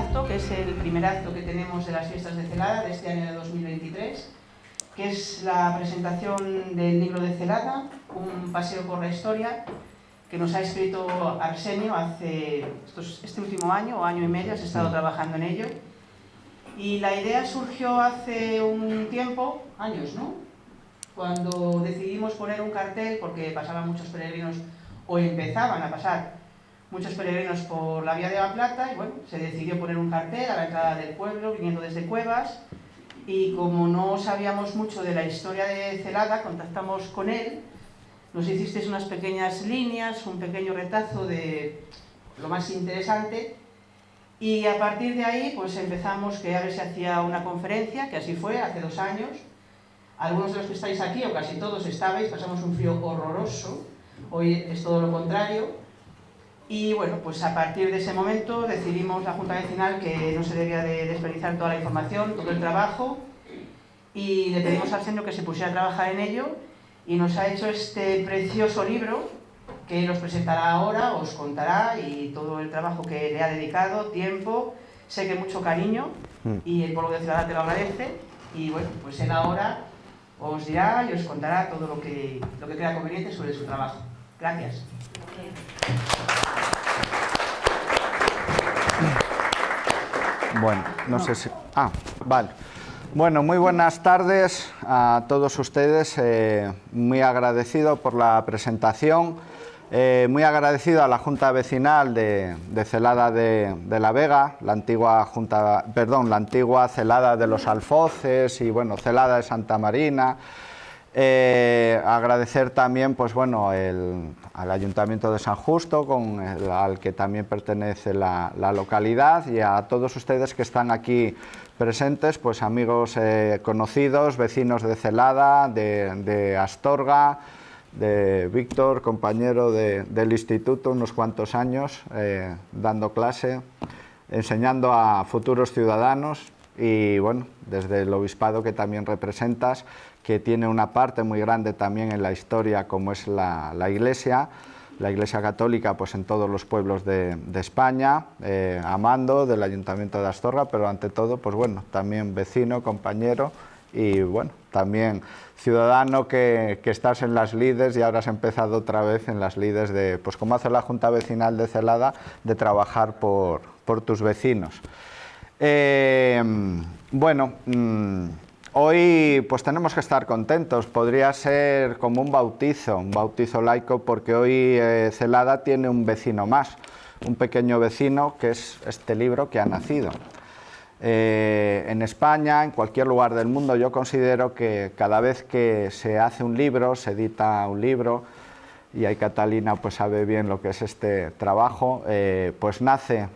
acto, que es el primer acto que tenemos de las fiestas de Celada de este año de 2023, que es la presentación del libro de Celada, un paseo por la historia, que nos ha escrito Arsenio hace este último año o año y medio, has estado trabajando en ello. Y la idea surgió hace un tiempo, años, ¿no? Cuando decidimos poner un cartel, porque pasaban muchos peregrinos, o empezaban a pasar muchos peregrinos por la Vía de la Plata, y bueno, se decidió poner un cartel a la entrada del pueblo, viniendo desde Cuevas, y como no sabíamos mucho de la historia de Celada, contactamos con él, nos hicisteis unas pequeñas líneas, un pequeño retazo de lo más interesante, y a partir de ahí pues empezamos que a ver si hacía una conferencia, que así fue, hace 2 años. Algunos de los que estáis aquí, o casi todos estabais, pasamos un frío horroroso, hoy es todo lo contrario. Y bueno, pues a partir de ese momento decidimos la Junta Vecinal que no se debía de desperdiciar toda la información, todo el trabajo, y le pedimos al Señor que se pusiera a trabajar en ello, y nos ha hecho este precioso libro, que él os presentará ahora, os contará, y todo el trabajo que le ha dedicado, tiempo, sé que mucho cariño, y el pueblo de Celada te lo agradece, y bueno, pues él ahora os dirá y os contará todo lo que crea conveniente sobre su trabajo. Gracias. Bueno, no sé si... vale. Bueno, muy buenas tardes a todos ustedes. Muy agradecido por la presentación. Muy agradecido a la Junta Vecinal de Celada de la Vega, la antigua Celada de los Alfoces y bueno, Celada de Santa Marina. Agradecer también pues bueno, al Ayuntamiento de San Justo, al que también pertenece la localidad, y a todos ustedes que están aquí presentes, pues amigos conocidos, vecinos de Celada, de Astorga, de Víctor, compañero del instituto, unos cuantos años dando clase, enseñando a futuros ciudadanos, y bueno, desde el obispado que también representas, que tiene una parte muy grande también en la historia como es la Iglesia Católica, pues en todos los pueblos de España, Amando, del Ayuntamiento de Astorga, pero ante todo, pues bueno, también vecino, compañero y bueno, también ciudadano que estás en las lides y ahora has empezado otra vez en las lides de, pues como hace la Junta Vecinal de Celada, de trabajar por tus vecinos. Bueno, hoy pues tenemos que estar contentos, podría ser como un bautizo laico, porque hoy Celada tiene un vecino más, un pequeño vecino, que es este libro que ha nacido. En España, en cualquier lugar del mundo, yo considero que cada vez que se hace un libro, se edita un libro, y ahí Catalina pues sabe bien lo que es este trabajo, pues nace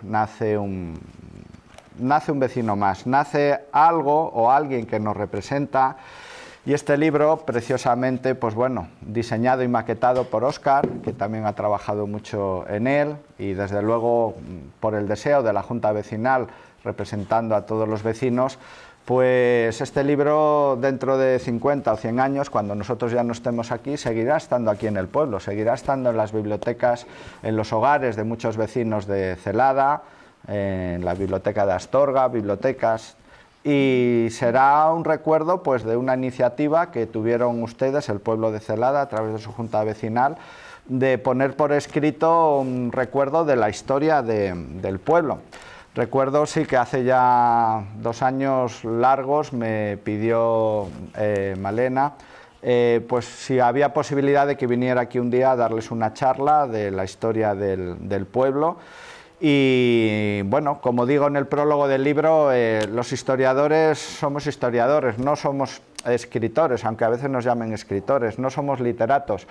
un vecino más, nace algo o alguien que nos representa, y este libro preciosamente, pues bueno, diseñado y maquetado por Óscar, que también ha trabajado mucho en él, y desde luego por el deseo de la Junta Vecinal, representando a todos los vecinos, pues este libro dentro de 50 o 100 años, cuando nosotros ya no estemos aquí, seguirá estando aquí en el pueblo, seguirá estando en las bibliotecas, en los hogares de muchos vecinos de Celada, en la biblioteca de Astorga, bibliotecas, y será un recuerdo pues de una iniciativa que tuvieron ustedes, el pueblo de Celada, a través de su Junta Vecinal, de poner por escrito un recuerdo de la historia del pueblo. Recuerdo, sí, que hace ya 2 años largos me pidió Malena, pues si había posibilidad de que viniera aquí un día a darles una charla de la historia del pueblo. Y bueno, como digo en el prólogo del libro, los historiadores somos historiadores, no somos escritores, aunque a veces nos llamen escritores, no somos literatos.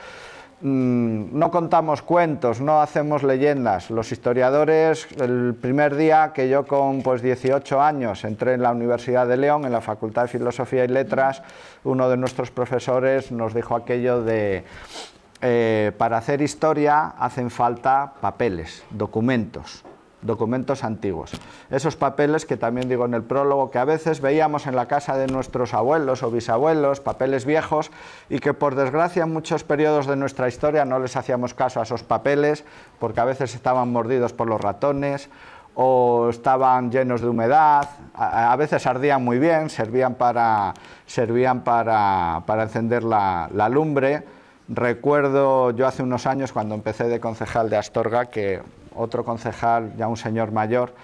No contamos cuentos, no hacemos leyendas. Los historiadores, el primer día que yo con 18 años entré en la Universidad de León, en la Facultad de Filosofía y Letras, uno de nuestros profesores nos dijo aquello de para hacer historia hacen falta papeles, documentos antiguos. Esos papeles que también digo en el prólogo, que a veces veíamos en la casa de nuestros abuelos o bisabuelos, papeles viejos, y que por desgracia en muchos periodos de nuestra historia no les hacíamos caso a esos papeles, porque a veces estaban mordidos por los ratones, o estaban llenos de humedad, a veces ardían muy bien, servían para encender la lumbre. Recuerdo yo hace unos años, cuando empecé de concejal de Astorga, que otro concejal, ya un señor mayor,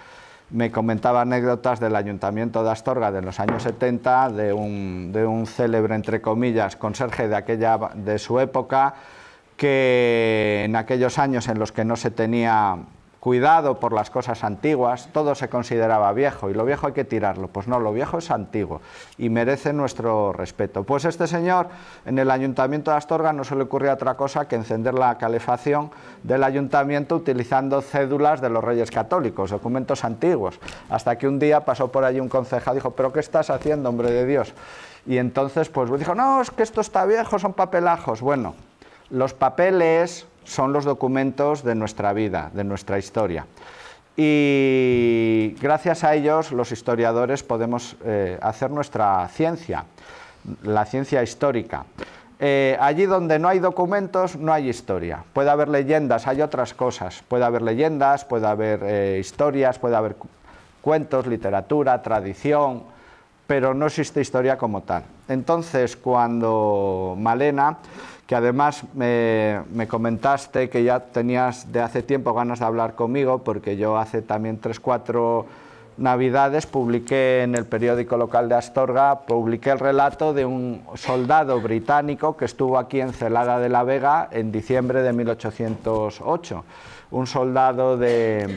me comentaba anécdotas del Ayuntamiento de Astorga de los años 70, de un célebre, entre comillas, conserje de su época, que en aquellos años en los que no se tenía cuidado por las cosas antiguas, todo se consideraba viejo, y lo viejo hay que tirarlo. Pues no, lo viejo es antiguo y merece nuestro respeto. Pues este señor, en el Ayuntamiento de Astorga, no se le ocurría otra cosa que encender la calefacción del ayuntamiento utilizando cédulas de los Reyes Católicos, documentos antiguos, hasta que un día pasó por allí un concejal y dijo: ¿pero qué estás haciendo, hombre de Dios? Y entonces pues dijo: no, es que esto está viejo, son papelajos. Bueno, los papeles son los documentos de nuestra vida, de nuestra historia. Y gracias a ellos, los historiadores podemos hacer nuestra ciencia, la ciencia histórica. Allí donde no hay documentos, no hay historia. Puede haber leyendas, hay otras cosas. Puede haber leyendas, puede haber historias, puede haber cuentos, literatura, tradición, pero no existe historia como tal. Entonces, cuando Malena, que además me comentaste que ya tenías de hace tiempo ganas de hablar conmigo, porque yo hace también 3 o 4 Navidades publiqué en el periódico local de Astorga, publiqué el relato de un soldado británico que estuvo aquí en Celada de la Vega en diciembre de 1808. Un soldado del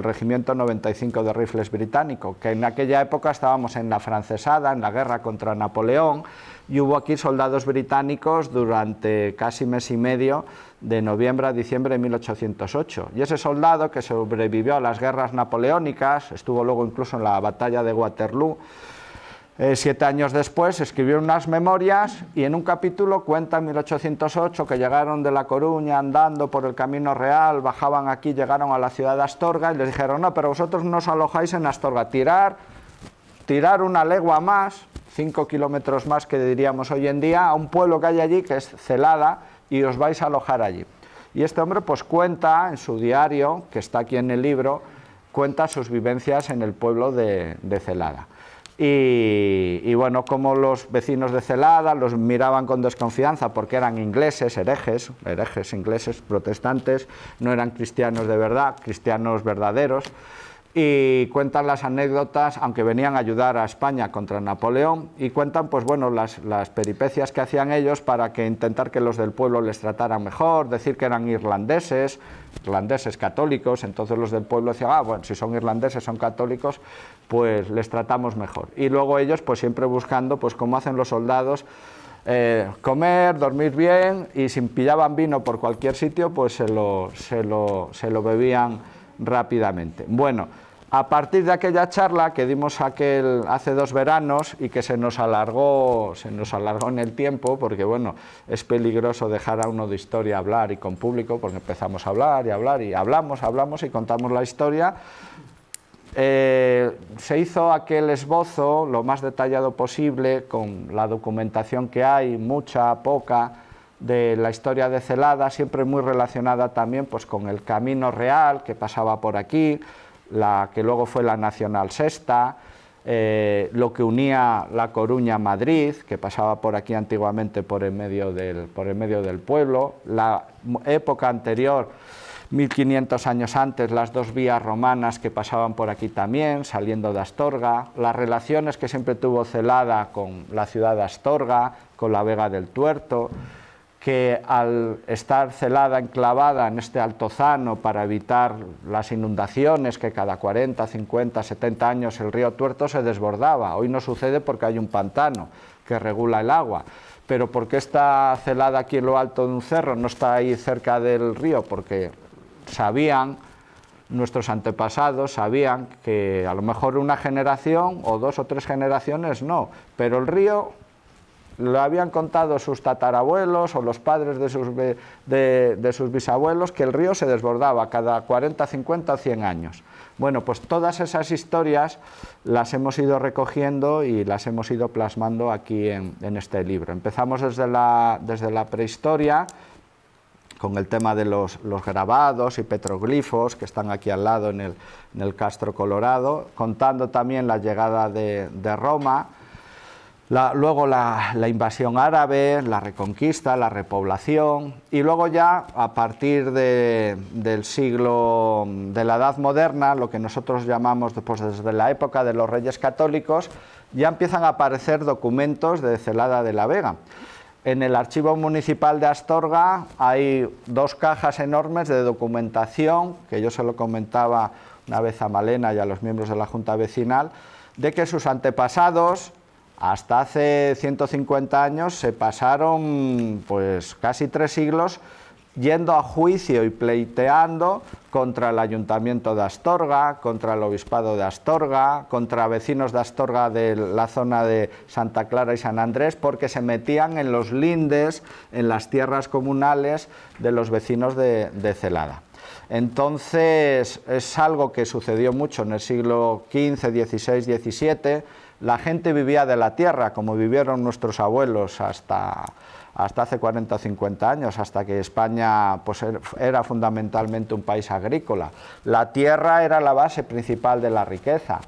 Regimiento 95 de Rifles británico, que en aquella época estábamos en la francesada, en la guerra contra Napoleón, y hubo aquí soldados británicos durante casi mes y medio, de noviembre a diciembre de 1808. Y ese soldado, que sobrevivió a las guerras napoleónicas, estuvo luego incluso en la batalla de Waterloo, 7 años después escribió unas memorias, y en un capítulo cuenta en 1808 que llegaron de La Coruña andando por el Camino Real, bajaban aquí, llegaron a la ciudad de Astorga y les dijeron: no, pero vosotros no os alojáis en Astorga, tirar una legua más, 5 kilómetros más que diríamos hoy en día, a un pueblo que hay allí que es Celada, y os vais a alojar allí. Y este hombre pues cuenta en su diario, que está aquí en el libro, cuenta sus vivencias en el pueblo de Celada. Y bueno, como los vecinos de Celada los miraban con desconfianza porque eran ingleses, herejes ingleses, protestantes, no eran cristianos de verdad, cristianos verdaderos. Y cuentan las anécdotas, aunque venían a ayudar a España contra Napoleón, y cuentan pues bueno, las peripecias que hacían ellos para intentar que los del pueblo les trataran mejor, decir que eran irlandeses católicos. Entonces los del pueblo decían: bueno, si son irlandeses, son católicos, pues les tratamos mejor. Y luego ellos pues siempre buscando, pues como hacen los soldados, comer, dormir bien, y si pillaban vino por cualquier sitio, pues se lo bebían rápidamente. Bueno, a partir de aquella charla que dimos hace 2 veranos y que se nos alargó en el tiempo, porque bueno, es peligroso dejar a uno de historia hablar y con público, porque empezamos a hablar y hablamos y contamos la historia. Se hizo aquel esbozo lo más detallado posible, con la documentación que hay, mucha, poca, de la historia de Celada, siempre muy relacionada también pues con el Camino Real que pasaba por aquí, la que luego fue la Nacional Sexta, lo que unía La Coruña a Madrid, que pasaba por aquí antiguamente por el medio del pueblo, la época anterior, 1500 años antes, las 2 vías romanas que pasaban por aquí también, saliendo de Astorga, las relaciones que siempre tuvo Celada con la ciudad de Astorga, con la Vega del Tuerto, que al estar Celada enclavada en este altozano para evitar las inundaciones, que cada 40, 50, 70 años el río Tuerto se desbordaba. Hoy no sucede porque hay un pantano que regula el agua. Pero ¿por qué está Celada aquí en lo alto de un cerro? No está ahí cerca del río, porque nuestros antepasados sabían que a lo mejor una generación o 2 o 3 generaciones no, pero el río lo habían contado sus tatarabuelos o los padres de sus bisabuelos, que el río se desbordaba cada 40, 50 o 100 años. Bueno, pues todas esas historias las hemos ido recogiendo y las hemos ido plasmando aquí en este libro. Empezamos desde la prehistoria, con el tema de los grabados y petroglifos que están aquí al lado en el Castro Colorado, contando también la llegada de Roma, luego la invasión árabe, la reconquista, la repoblación, y luego ya a partir del siglo de la Edad Moderna, lo que nosotros llamamos pues, desde la época de los Reyes Católicos, ya empiezan a aparecer documentos de Celada de la Vega. En el Archivo Municipal de Astorga hay 2 cajas enormes de documentación, que yo se lo comentaba una vez a Malena y a los miembros de la Junta Vecinal, de que sus antepasados, hasta hace 150 años, se pasaron pues, casi 3 siglos yendo a juicio y pleiteando contra el Ayuntamiento de Astorga, contra el Obispado de Astorga, contra vecinos de Astorga de la zona de Santa Clara y San Andrés, porque se metían en los lindes, en las tierras comunales de los vecinos de Celada. Entonces, es algo que sucedió mucho en el siglo XV, XVI, XVII. La gente vivía de la tierra, como vivieron nuestros abuelos hasta hace 40 o 50 años, hasta que España pues, era fundamentalmente un país agrícola. La tierra era la base principal de la riqueza,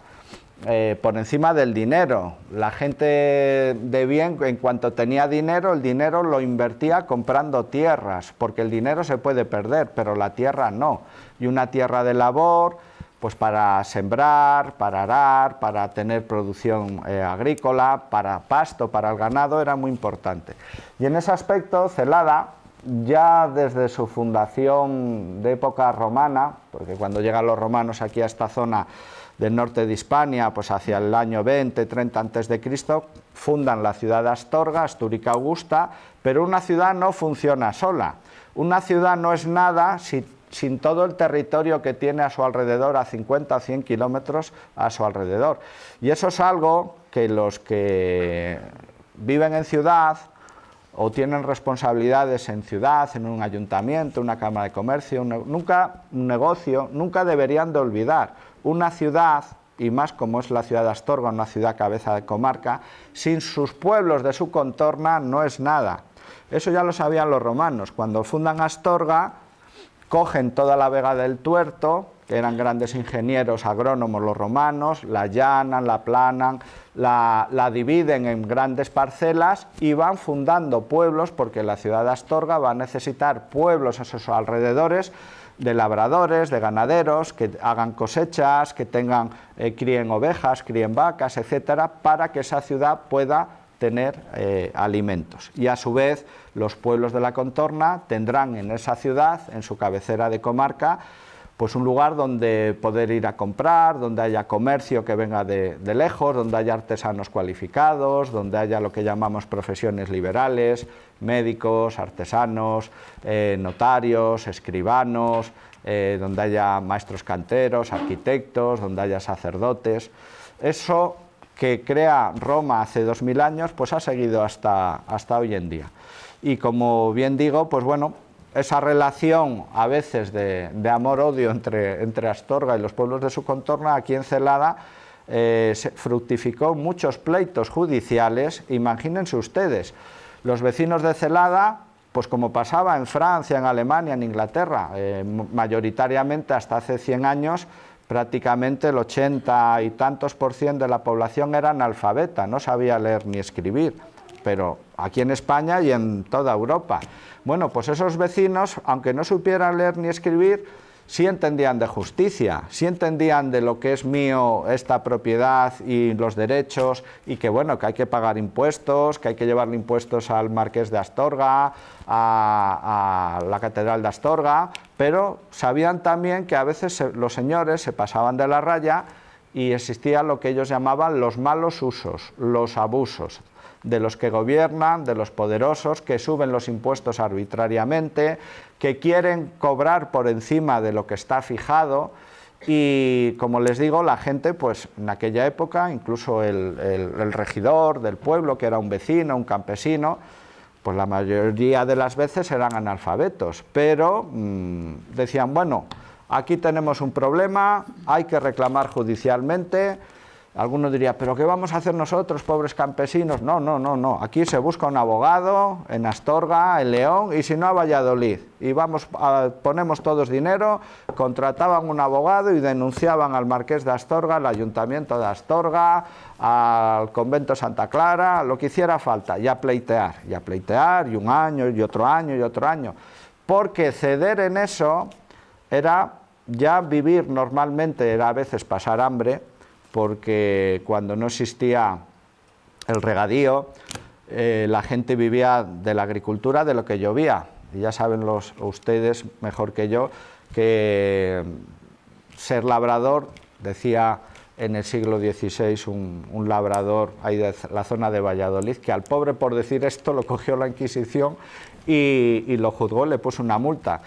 por encima del dinero. La gente de bien, en cuanto tenía dinero, el dinero lo invertía comprando tierras, porque el dinero se puede perder, pero la tierra no. Y una tierra de labor, pues para sembrar, para arar, para tener producción agrícola, para pasto, para el ganado, era muy importante. Y en ese aspecto, Celada, ya desde su fundación de época romana, porque cuando llegan los romanos aquí a esta zona del norte de Hispania, pues hacia el año 20, 30 a.C., fundan la ciudad de Astorga, Astúrica Augusta, pero una ciudad no funciona sola. Una ciudad no es nada sin todo el territorio que tiene a su alrededor, a 50 o 100 kilómetros a su alrededor. Y eso es algo que los que viven en ciudad o tienen responsabilidades en ciudad, en un ayuntamiento, una cámara de comercio, un negocio, nunca deberían de olvidar. Una ciudad, y más como es la ciudad de Astorga, una ciudad cabeza de comarca, sin sus pueblos de su contorna no es nada. Eso ya lo sabían los romanos. Cuando fundan Astorga, cogen toda la Vega del Tuerto, que eran grandes ingenieros agrónomos los romanos, la allanan, la aplanan, la dividen en grandes parcelas y van fundando pueblos, porque la ciudad de Astorga va a necesitar pueblos a sus alrededores, de labradores, de ganaderos, que hagan cosechas, que críen ovejas, críen vacas, etcétera, para que esa ciudad pueda tener alimentos. Y a su vez los pueblos de la contorna tendrán en esa ciudad, en su cabecera de comarca, pues un lugar donde poder ir a comprar, donde haya comercio que venga de lejos, donde haya artesanos cualificados, donde haya lo que llamamos profesiones liberales, médicos, artesanos, notarios, escribanos, donde haya maestros canteros, arquitectos, donde haya sacerdotes. Eso que crea Roma hace 2000 años, pues ha seguido hasta hoy en día. Y como bien digo, pues bueno, esa relación a veces de amor-odio entre Astorga y los pueblos de su contorno, aquí en Celada, se fructificó muchos pleitos judiciales. Imagínense ustedes, los vecinos de Celada, pues como pasaba en Francia, en Alemania, en Inglaterra, mayoritariamente hasta hace 100 años, prácticamente el 80 y tantos % de la población era analfabeta, no sabía leer ni escribir, pero aquí en España y en toda Europa. Bueno, pues esos vecinos, aunque no supieran leer ni escribir, sí entendían de justicia, sí entendían de lo que es mío esta propiedad y los derechos, y que bueno, que hay que pagar impuestos, que hay que llevarle impuestos al Marqués de Astorga, a la Catedral de Astorga, pero sabían también que a veces los señores se pasaban de la raya y existía lo que ellos llamaban los malos usos, los abusos de los que gobiernan, de los poderosos, que suben los impuestos arbitrariamente, que quieren cobrar por encima de lo que está fijado. Y como les digo, la gente, pues en aquella época, incluso el regidor del pueblo, que era un vecino, un campesino, pues la mayoría de las veces eran analfabetos, pero decían, bueno, aquí tenemos un problema, hay que reclamar judicialmente, Alguno diría, ¿pero qué vamos a hacer nosotros, pobres campesinos? No, no, no, no. Aquí se busca un abogado en Astorga, en León, y si no a Valladolid. Y ponemos todos dinero, contrataban un abogado y denunciaban al marqués de Astorga, al ayuntamiento de Astorga, al convento Santa Clara, lo que hiciera falta, y a pleitear, y un año, y otro año, y otro año. Porque ceder en eso era ya vivir normalmente, era a veces pasar hambre, porque cuando no existía el regadío, la gente vivía de la agricultura, de lo que llovía. Y ya saben ustedes mejor que yo que ser labrador, decía en el siglo XVI un labrador ahí de la zona de Valladolid, que al pobre por decir esto lo cogió la Inquisición y lo juzgó, le puso una multa.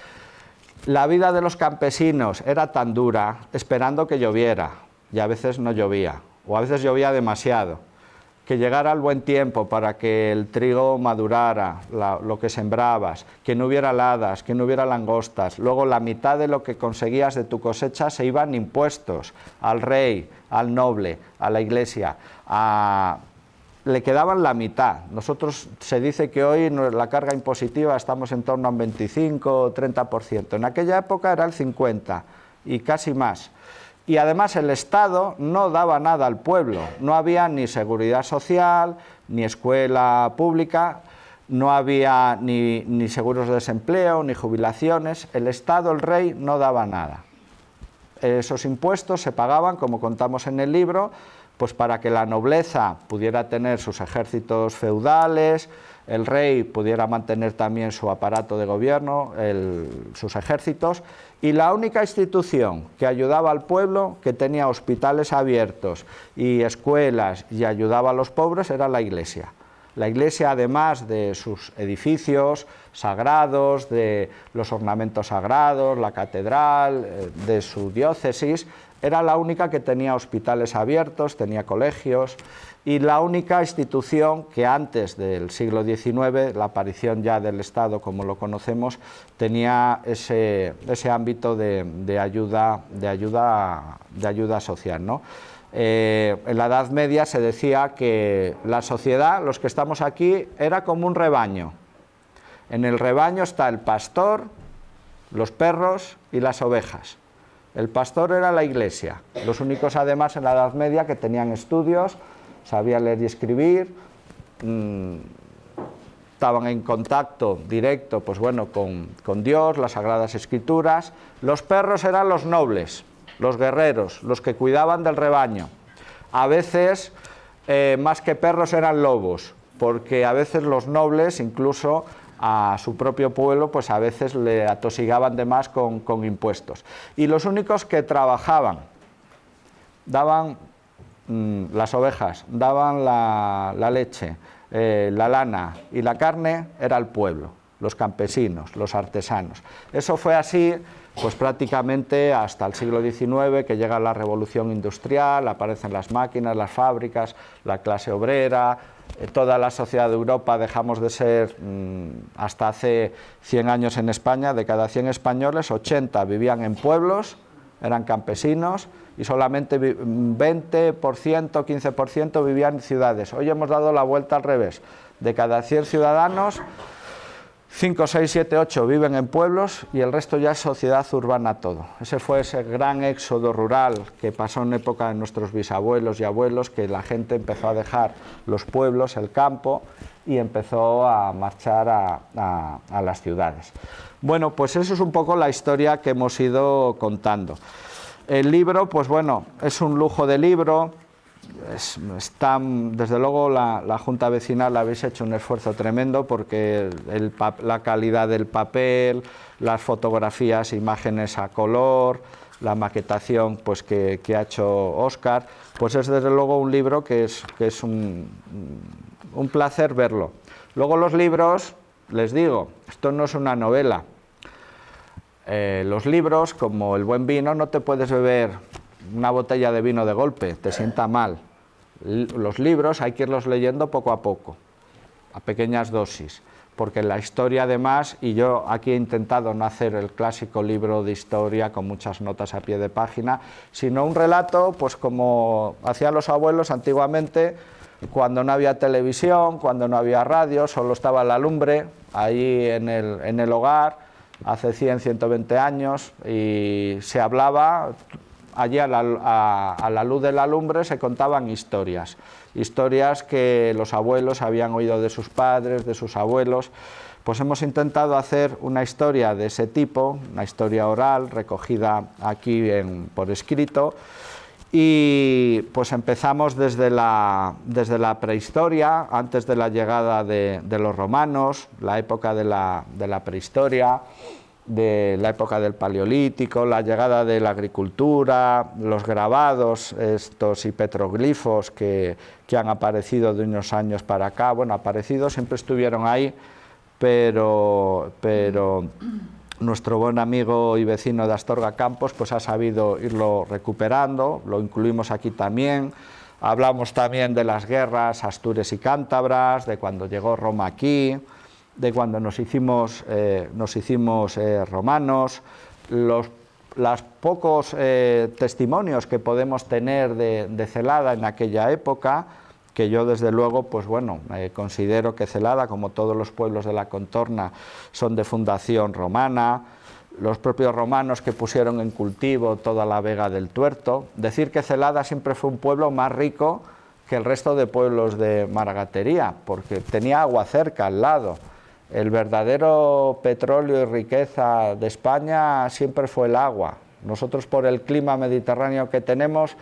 La vida de los campesinos era tan dura esperando que lloviera, y a veces no llovía, o a veces llovía demasiado, que llegara el buen tiempo para que el trigo madurara, lo que sembrabas, que no hubiera heladas, que no hubiera langostas. Luego la mitad de lo que conseguías de tu cosecha se iban impuestos al rey, al noble, a la iglesia, le quedaban la mitad. Nosotros se dice que hoy la carga impositiva estamos en torno a un 25 o 30%. En aquella época era el 50% y casi más. Y además el Estado no daba nada al pueblo, no había ni seguridad social, ni escuela pública, no había ni seguros de desempleo, ni jubilaciones. El Estado, el rey, no daba nada. Esos impuestos se pagaban, como contamos en el libro, pues para que la nobleza pudiera tener sus ejércitos feudales, el rey pudiera mantener también su aparato de gobierno, sus ejércitos, y la única institución que ayudaba al pueblo, que tenía hospitales abiertos y escuelas y ayudaba a los pobres, era la Iglesia. La Iglesia, además de sus edificios sagrados, de los ornamentos sagrados, la catedral, de su diócesis, era la única que tenía hospitales abiertos, tenía colegios, y la única institución que antes del siglo XIX, la aparición ya del Estado como lo conocemos, tenía ese ámbito de ayuda social, ¿no? En la Edad Media se decía que la sociedad, los que estamos aquí, era como un rebaño. En el rebaño está el pastor, los perros y las ovejas. El pastor era la Iglesia, los únicos además en la Edad Media que tenían estudios, sabían leer y escribir, estaban en contacto directo, pues bueno, con Dios, las Sagradas Escrituras. Los perros eran los nobles, los guerreros, los que cuidaban del rebaño. A veces, más que perros, eran lobos, porque a veces los nobles, incluso a su propio pueblo, pues a veces le atosigaban de más con impuestos. Y los únicos que trabajaban, daban las ovejas, daban la leche, la lana y la carne, era el pueblo, los campesinos, los artesanos. Eso fue así pues prácticamente hasta el siglo XIX, que llega la revolución industrial, aparecen las máquinas, las fábricas, la clase obrera, toda la sociedad de Europa. Dejamos de ser, hasta hace 100 años en España, de cada 100 españoles, 80 vivían en pueblos, eran campesinos, y solamente 20%, 15% vivían en ciudades. Hoy hemos dado la vuelta al revés. De cada 100 ciudadanos, 5, 6, 7, 8 viven en pueblos y el resto ya es sociedad urbana todo. Ese fue ese gran éxodo rural que pasó en época de nuestros bisabuelos y abuelos, que la gente empezó a dejar los pueblos, el campo, y empezó a marchar a las ciudades. Bueno, pues eso es un poco la historia que hemos ido contando. El libro, pues bueno, es un lujo de libro. Desde luego la Junta Vecinal habéis hecho un esfuerzo tremendo, porque la calidad del papel, las fotografías, imágenes a color, la maquetación pues que ha hecho Óscar, pues es desde luego un libro que es un placer verlo. Luego los libros, les digo, esto no es una novela. Los libros, como el buen vino, no te puedes beber una botella de vino de golpe, te sienta mal. Los libros hay que irlos leyendo poco a poco, a pequeñas dosis, porque la historia además, y yo aquí he intentado no hacer el clásico libro de historia con muchas notas a pie de página, sino un relato, pues como hacían los abuelos antiguamente, cuando no había televisión, cuando no había radio, solo estaba la lumbre ahí en el hogar, hace 100, 120 años, y se hablaba, allí a la luz de la lumbre se contaban historias que los abuelos habían oído de sus padres, de sus abuelos. Pues hemos intentado hacer una historia de ese tipo, una historia oral recogida aquí por escrito, y pues empezamos desde la prehistoria, antes de la llegada de los romanos, la época de la prehistoria, de la época del Paleolítico, la llegada de la agricultura, los grabados estos y petroglifos que han aparecido de unos años para acá. Bueno, aparecidos siempre estuvieron ahí, pero nuestro buen amigo y vecino de Astorga Campos pues ha sabido irlo recuperando, lo incluimos aquí también. Hablamos también de las guerras astures y cántabras, de cuando llegó Roma aquí, de cuando nos hicimos romanos, los pocos testimonios que podemos tener de Celada en aquella época, que yo desde luego, pues bueno, considero que Celada, como todos los pueblos de la contorna, son de fundación romana, los propios romanos que pusieron en cultivo toda la Vega del Tuerto. Decir que Celada siempre fue un pueblo más rico que el resto de pueblos de Maragatería, porque tenía agua cerca, al lado. El verdadero petróleo y riqueza de España siempre fue el agua. Nosotros, por el clima mediterráneo que tenemos,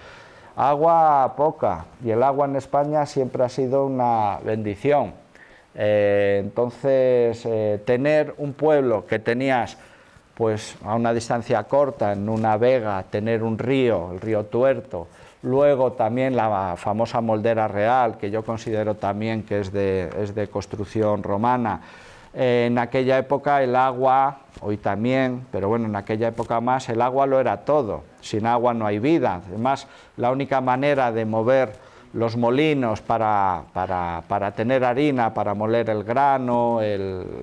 agua poca, y el agua en España siempre ha sido una bendición. Entonces, tener un pueblo que tenías pues a una distancia corta, en una vega, tener un río, el río Tuerto, luego también la famosa Moldera Real, que yo considero también que es de construcción romana. En aquella época el agua, hoy también, pero bueno, en aquella época más, el agua lo era todo. Sin agua no hay vida. Además, la única manera de mover los molinos para tener harina, para moler el grano,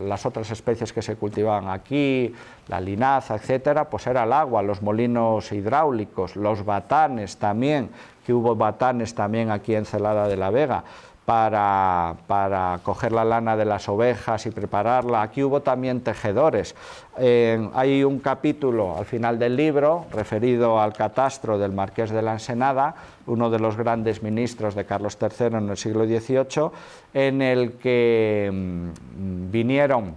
las otras especies que se cultivaban aquí, la linaza, etcétera, pues era el agua, los molinos hidráulicos, los batanes también, que hubo batanes también aquí en Celada de la Vega, para coger la lana de las ovejas y prepararla. Aquí hubo también tejedores. Hay un capítulo al final del libro referido al catastro del Marqués de la Ensenada, uno de los grandes ministros de Carlos III en el siglo XVIII, en el que vinieron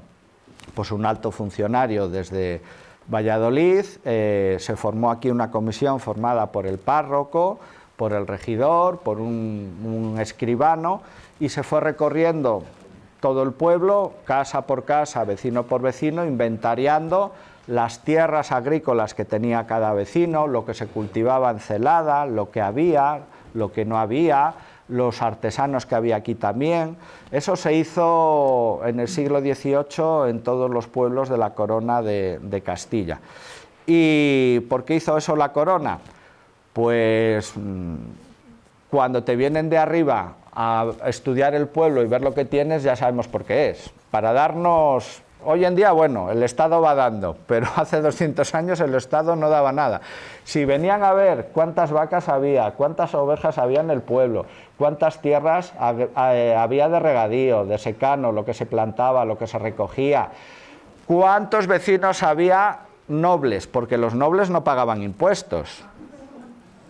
pues un alto funcionario desde Valladolid, se formó aquí una comisión formada por el párroco, por el regidor, por un escribano, y se fue recorriendo todo el pueblo, casa por casa, vecino por vecino, inventariando las tierras agrícolas que tenía cada vecino, lo que se cultivaba en Celada, lo que había, lo que no había, los artesanos que había aquí también. Eso se hizo en el siglo XVIII en todos los pueblos de la corona de Castilla. ¿Y por qué hizo eso la corona? Pues cuando te vienen de arriba a estudiar el pueblo y ver lo que tienes, ya sabemos por qué es. Para darnos, hoy en día, bueno, el Estado va dando, pero hace 200 años el Estado no daba nada. Si venían a ver cuántas vacas había, cuántas ovejas había en el pueblo, cuántas tierras había de regadío, de secano, lo que se plantaba, lo que se recogía, cuántos vecinos había nobles, porque los nobles no pagaban impuestos.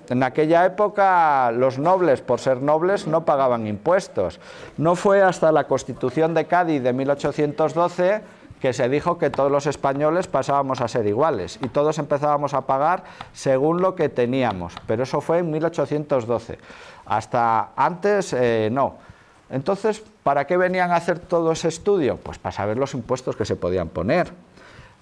En aquella época los nobles, por ser nobles, no pagaban impuestos. No fue hasta la Constitución de Cádiz de 1812 que se dijo que todos los españoles pasábamos a ser iguales y todos empezábamos a pagar según lo que teníamos, pero eso fue en 1812. Hasta antes no. Entonces, ¿para qué venían a hacer todo ese estudio? Pues para saber los impuestos que se podían poner,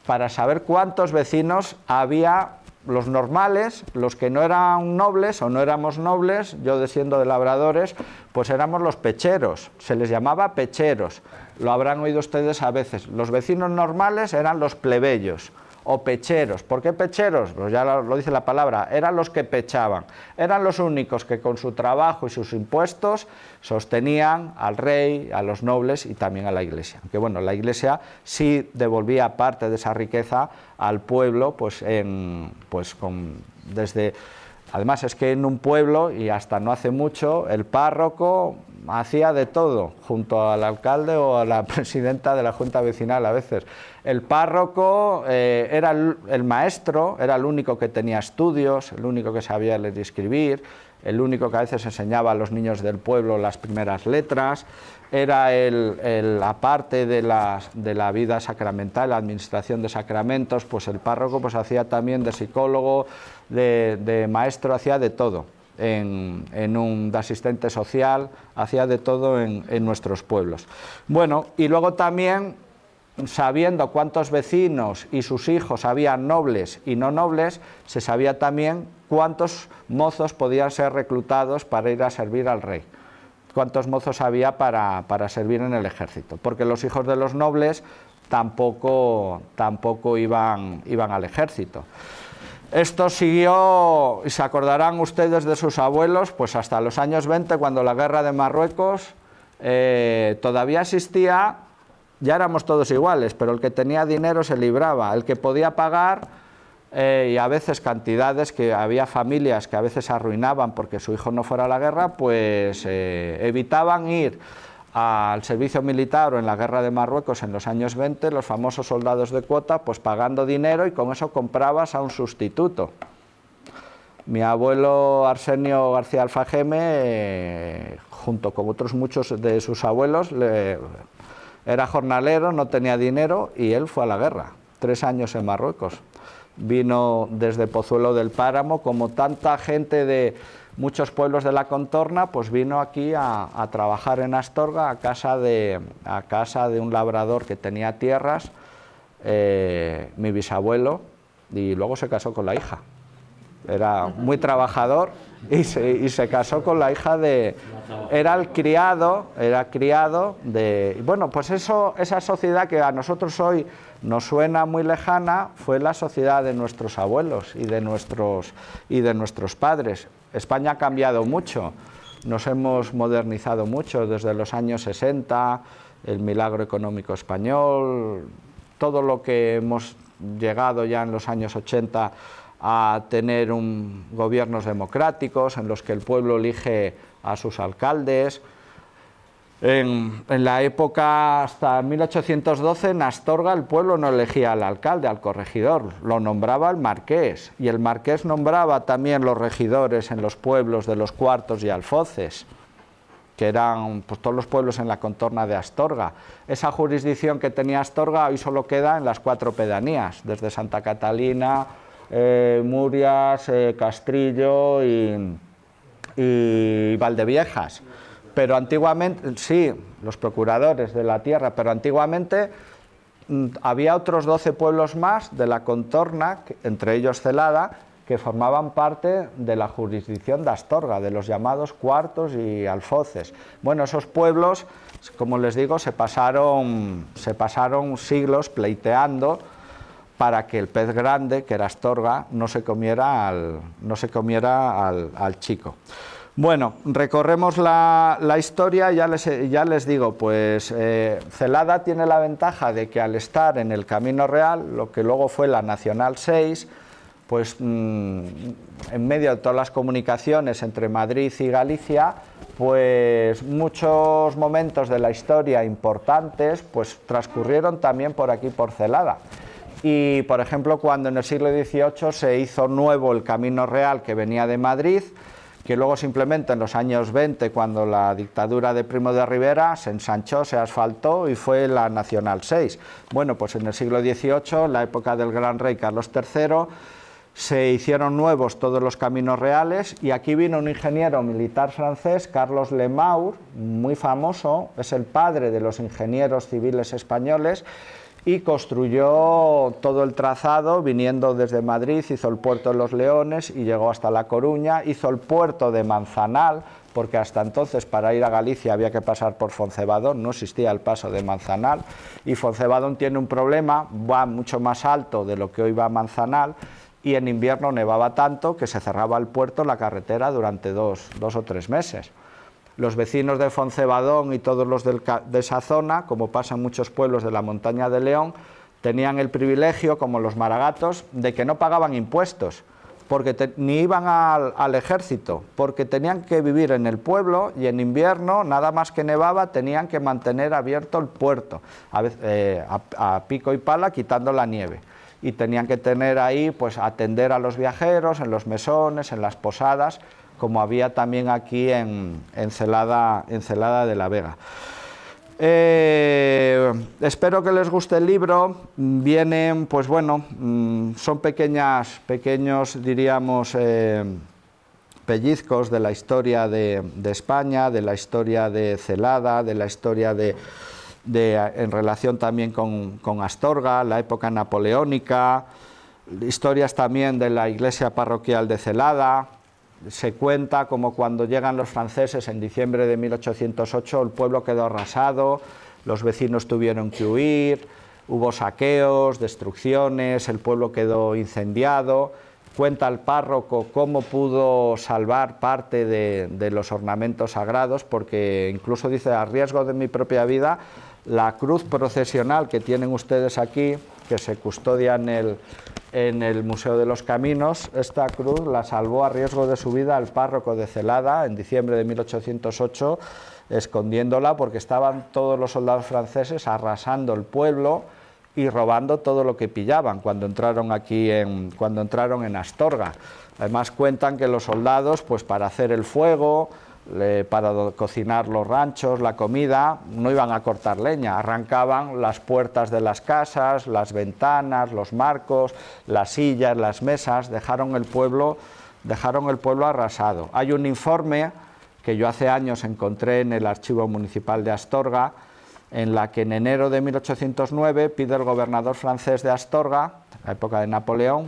para saber cuántos vecinos había, los normales, los que no eran nobles o no éramos nobles, yo siendo de labradores, pues éramos los pecheros, se les llamaba pecheros, lo habrán oído ustedes a veces. Los vecinos normales eran los plebeyos, o pecheros. ¿Por qué pecheros? Pues ya lo dice la palabra, eran los que pechaban. Eran los únicos que con su trabajo y sus impuestos sostenían al rey, a los nobles y también a la Iglesia. Aunque bueno, la Iglesia sí devolvía parte de esa riqueza al pueblo, Además es que en un pueblo, y hasta no hace mucho, el párroco hacía de todo, junto al alcalde o a la presidenta de la junta vecinal a veces. El párroco era el maestro, era el único que tenía estudios, el único que sabía leer y escribir, el único que a veces enseñaba a los niños del pueblo las primeras letras, era aparte de la vida sacramental, la administración de sacramentos, pues el párroco pues hacía también de psicólogo, de maestro, hacía de todo, de asistente social, hacía de todo en nuestros pueblos. Bueno, y luego también, sabiendo cuántos vecinos y sus hijos habían nobles y no nobles, se sabía también cuántos mozos podían ser reclutados para ir a servir al rey, cuántos mozos había para servir en el ejército, porque los hijos de los nobles tampoco iban al ejército. Esto siguió, y se acordarán ustedes de sus abuelos, pues hasta los años 20, cuando la guerra de Marruecos todavía existía. Ya éramos todos iguales, pero el que tenía dinero se libraba, el que podía pagar, y a veces cantidades, que había familias que a veces arruinaban porque su hijo no fuera a la guerra, pues evitaban ir al servicio militar o en la guerra de Marruecos en los años 20, los famosos soldados de cuota, pues pagando dinero, y con eso comprabas a un sustituto. Mi abuelo Arsenio García Alfageme, junto con otros muchos de sus abuelos, era jornalero, no tenía dinero, y él fue a la guerra, 3 años en Marruecos. Vino desde Pozuelo del Páramo, como tanta gente de muchos pueblos de la contorna, pues vino aquí a trabajar en Astorga, a casa de un labrador que tenía tierras, mi bisabuelo, y luego se casó con la hija. Era muy trabajador y se casó con la hija de... Era criado de... Bueno, pues esa sociedad que a nosotros hoy nos suena muy lejana, fue la sociedad de nuestros abuelos y de nuestros padres. España ha cambiado mucho, nos hemos modernizado mucho desde los años 60, el milagro económico español, todo lo que hemos llegado ya en los años 80 a tener gobiernos democráticos en los que el pueblo elige a sus alcaldes. En la época hasta 1812 en Astorga el pueblo no elegía al alcalde, al corregidor, lo nombraba el marqués, y el marqués nombraba también los regidores en los pueblos de los Cuartos y Alfoces, que eran pues todos los pueblos en la contorna de Astorga. Esa jurisdicción que tenía Astorga hoy solo queda en las 4 pedanías, desde Santa Catalina, Murias, Castrillo y Valdeviejas. Pero antiguamente, sí, los procuradores de la tierra, pero antiguamente había otros 12 pueblos más de la contorna, entre ellos Celada, que formaban parte de la jurisdicción de Astorga, de los llamados Cuartos y Alfoces. Bueno, esos pueblos, como les digo, se pasaron siglos pleiteando para que el pez grande, que era Astorga, no se comiera al chico. Bueno, recorremos la historia, ya les digo, pues Celada tiene la ventaja de que al estar en el Camino Real, lo que luego fue la Nacional 6, pues en medio de todas las comunicaciones entre Madrid y Galicia, pues muchos momentos de la historia importantes pues transcurrieron también por aquí, por Celada. Y, por ejemplo, cuando en el siglo XVIII se hizo nuevo el Camino Real que venía de Madrid, que luego simplemente en los años 20, cuando la dictadura de Primo de Rivera, se ensanchó, se asfaltó y fue la Nacional 6. Bueno, pues en el siglo XVIII, en la época del gran rey Carlos III, se hicieron nuevos todos los caminos reales, y aquí vino un ingeniero militar francés, Carlos Lemaur, muy famoso, es el padre de los ingenieros civiles españoles, y construyó todo el trazado viniendo desde Madrid, hizo el puerto de los Leones y llegó hasta La Coruña, hizo el puerto de Manzanal, porque hasta entonces para ir a Galicia había que pasar por Foncebadón, no existía el paso de Manzanal, y Foncebadón tiene un problema, va mucho más alto de lo que hoy va Manzanal, y en invierno nevaba tanto que se cerraba el puerto, la carretera, durante dos o 3 meses. Los vecinos de Foncebadón y todos los de esa zona, como pasa en muchos pueblos de la montaña de León, tenían el privilegio, como los maragatos, de que no pagaban impuestos, porque ni iban al ejército, porque tenían que vivir en el pueblo y en invierno, nada más que nevaba, tenían que mantener abierto el puerto, a pico y pala, quitando la nieve. Y tenían que tener ahí, pues, atender a los viajeros, en los mesones, en las posadas, como había también aquí en Celada de la Vega. Espero que les guste el libro. Vienen, pues bueno, son pequeños, diríamos, pellizcos de la historia de España, de la historia de Celada, de la historia en relación también con Astorga, la época napoleónica, historias también de la iglesia parroquial de Celada. Se cuenta como cuando llegan los franceses en diciembre de 1808, el pueblo quedó arrasado, los vecinos tuvieron que huir, hubo saqueos, destrucciones, el pueblo quedó incendiado. Cuenta el párroco cómo pudo salvar parte de los ornamentos sagrados, porque incluso dice, a riesgo de mi propia vida, la cruz procesional que tienen ustedes aquí, que se custodia en el Museo de los Caminos, esta cruz la salvó a riesgo de su vida el párroco de Celada en diciembre de 1808, escondiéndola porque estaban todos los soldados franceses arrasando el pueblo y robando todo lo que pillaban cuando entraron en Astorga. Además cuentan que los soldados, pues para hacer el fuego, para cocinar los ranchos, la comida, no iban a cortar leña, arrancaban las puertas de las casas, las ventanas, los marcos, las sillas, las mesas, dejaron el pueblo arrasado. Hay un informe que yo hace años encontré en el Archivo Municipal de Astorga, en la que en enero de 1809 pide el gobernador francés de Astorga, la época de Napoleón,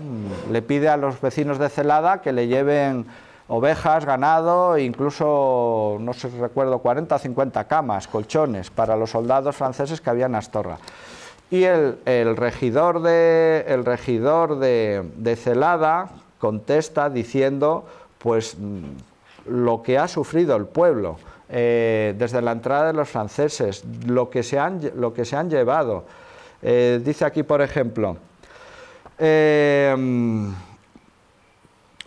le pide a los vecinos de Celada que le lleven ovejas, ganado, e incluso, no sé, recuerdo, 40 o 50 camas, colchones, para los soldados franceses que había en Astorga. Y el regidor de Celada contesta diciendo, pues, lo que ha sufrido el pueblo desde la entrada de los franceses, lo que se han llevado. Dice aquí, por ejemplo,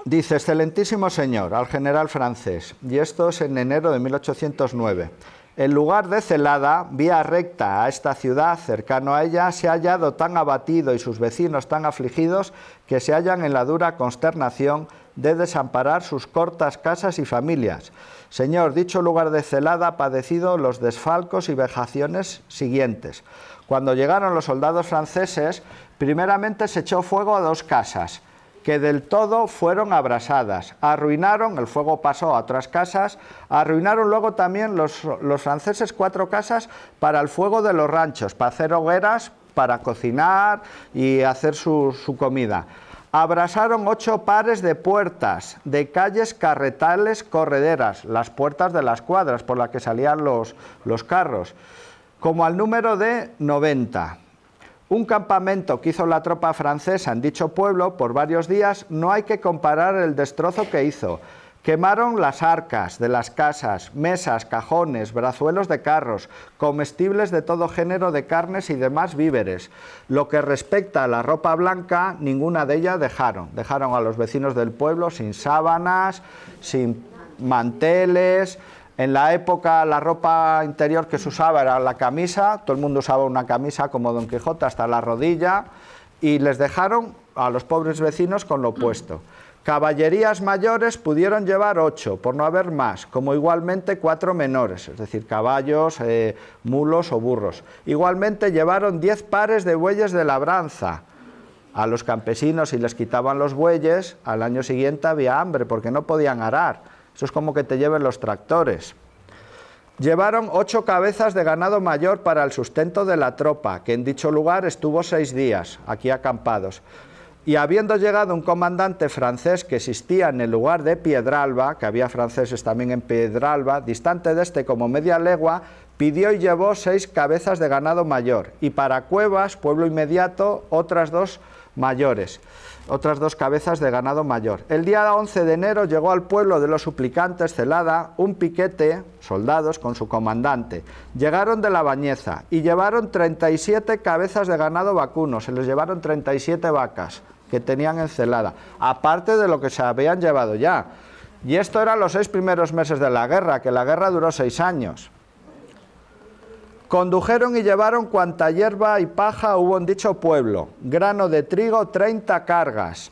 dice, excelentísimo señor, al general francés, y esto es en enero de 1809, el lugar de Celada, vía recta a esta ciudad, cercano a ella, se ha hallado tan abatido y sus vecinos tan afligidos que se hallan en la dura consternación de desamparar sus cortas casas y familias. Señor, dicho lugar de Celada ha padecido los desfalcos y vejaciones siguientes. Cuando llegaron los soldados franceses, primeramente se echó fuego a 2 casas, que del todo fueron abrasadas. Arruinaron, el fuego pasó a otras casas, arruinaron luego también los franceses 4 casas para el fuego de los ranchos, para hacer hogueras, para cocinar y hacer su comida. Abrasaron 8 pares de puertas, de calles, carretales, correderas, las puertas de las cuadras por las que salían los carros, como al número de 90. Un campamento que hizo la tropa francesa en dicho pueblo por varios días, no hay que comparar el destrozo que hizo. Quemaron las arcas de las casas, mesas, cajones, brazuelos de carros, comestibles de todo género de carnes y demás víveres. Lo que respecta a la ropa blanca, ninguna de ellas dejaron. Dejaron a los vecinos del pueblo sin sábanas, sin manteles. En la época la ropa interior que se usaba era la camisa, todo el mundo usaba una camisa como Don Quijote hasta la rodilla, y les dejaron a los pobres vecinos con lo puesto. Caballerías mayores pudieron llevar 8, por no haber más, como igualmente 4 menores, es decir, caballos, mulos o burros. Igualmente llevaron 10 pares de bueyes de labranza. A los campesinos, si les quitaban los bueyes, al año siguiente había hambre porque no podían arar. Eso es como que te lleven los tractores. Llevaron 8 cabezas de ganado mayor para el sustento de la tropa, que en dicho lugar estuvo 6 días, aquí acampados. y habiendo llegado un comandante francés que existía en el lugar de Piedralba, que había franceses también en Piedralba, distante de este como media legua, pidió y llevó 6 cabezas de ganado mayor, y para Cuevas, pueblo inmediato, otras 2 mayores, otras 2 cabezas de ganado mayor. El día 11 de enero llegó al pueblo de los suplicantes, Celada, un piquete, soldados, con su comandante. Llegaron de la Bañeza y llevaron 37 cabezas de ganado vacuno, se les llevaron 37 vacas que tenían en Celada, aparte de lo que se habían llevado ya. Y esto eran los 6 primeros meses de la guerra, que la guerra duró 6 años. Condujeron y llevaron cuanta hierba y paja hubo en dicho pueblo, grano de trigo 30 cargas,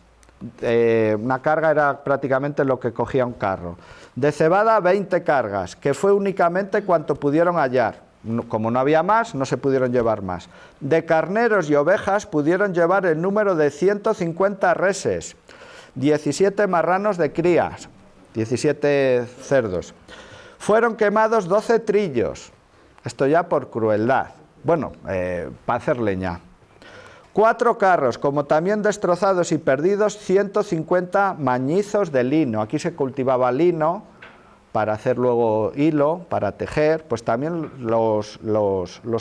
una carga era prácticamente lo que cogía un carro, de cebada 20 cargas, que fue únicamente cuanto pudieron hallar, como no había más, no se pudieron llevar más. De carneros y ovejas pudieron llevar el número de 150 reses, 17 marranos de crías, 17 cerdos. Fueron quemados 12 trillos. Esto ya por crueldad, bueno, para hacer leña. 4 carros, como también destrozados y perdidos 150 mañizos de lino. Aquí se cultivaba lino para hacer luego hilo, para tejer, pues también los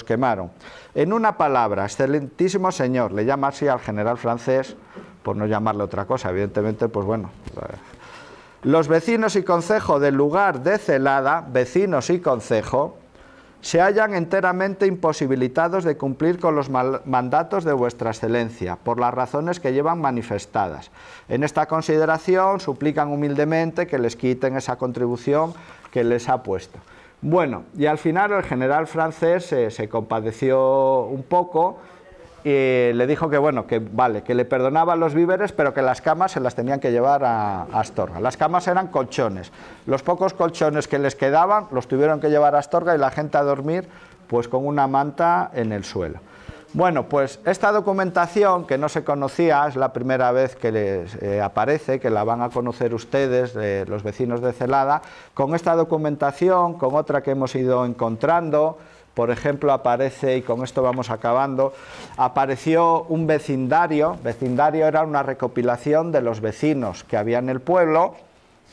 quemaron. En una palabra, excelentísimo señor, le llama así al general francés, por no llamarle otra cosa, evidentemente, pues bueno. Los vecinos y concejo del lugar de Celada, vecinos y concejo, se hallan enteramente imposibilitados de cumplir con los mandatos de vuestra excelencia, por las razones que llevan manifestadas. En esta consideración suplican humildemente que les quiten esa contribución que les ha puesto. Bueno, y al final el general francés se compadeció un poco y le dijo que bueno, que vale, que le perdonaba los víveres, pero que las camas se las tenían que llevar a Astorga. Las camas eran colchones. Los pocos colchones que les quedaban los tuvieron que llevar a Astorga y la gente a dormir pues con una manta en el suelo. Bueno, pues esta documentación que no se conocía, es la primera vez que les aparece, que la van a conocer ustedes, los vecinos de Celada. Con esta documentación, con otra que hemos ido encontrando, por ejemplo, aparece, y con esto vamos acabando, apareció un vecindario. Vecindario era una recopilación de los vecinos que había en el pueblo,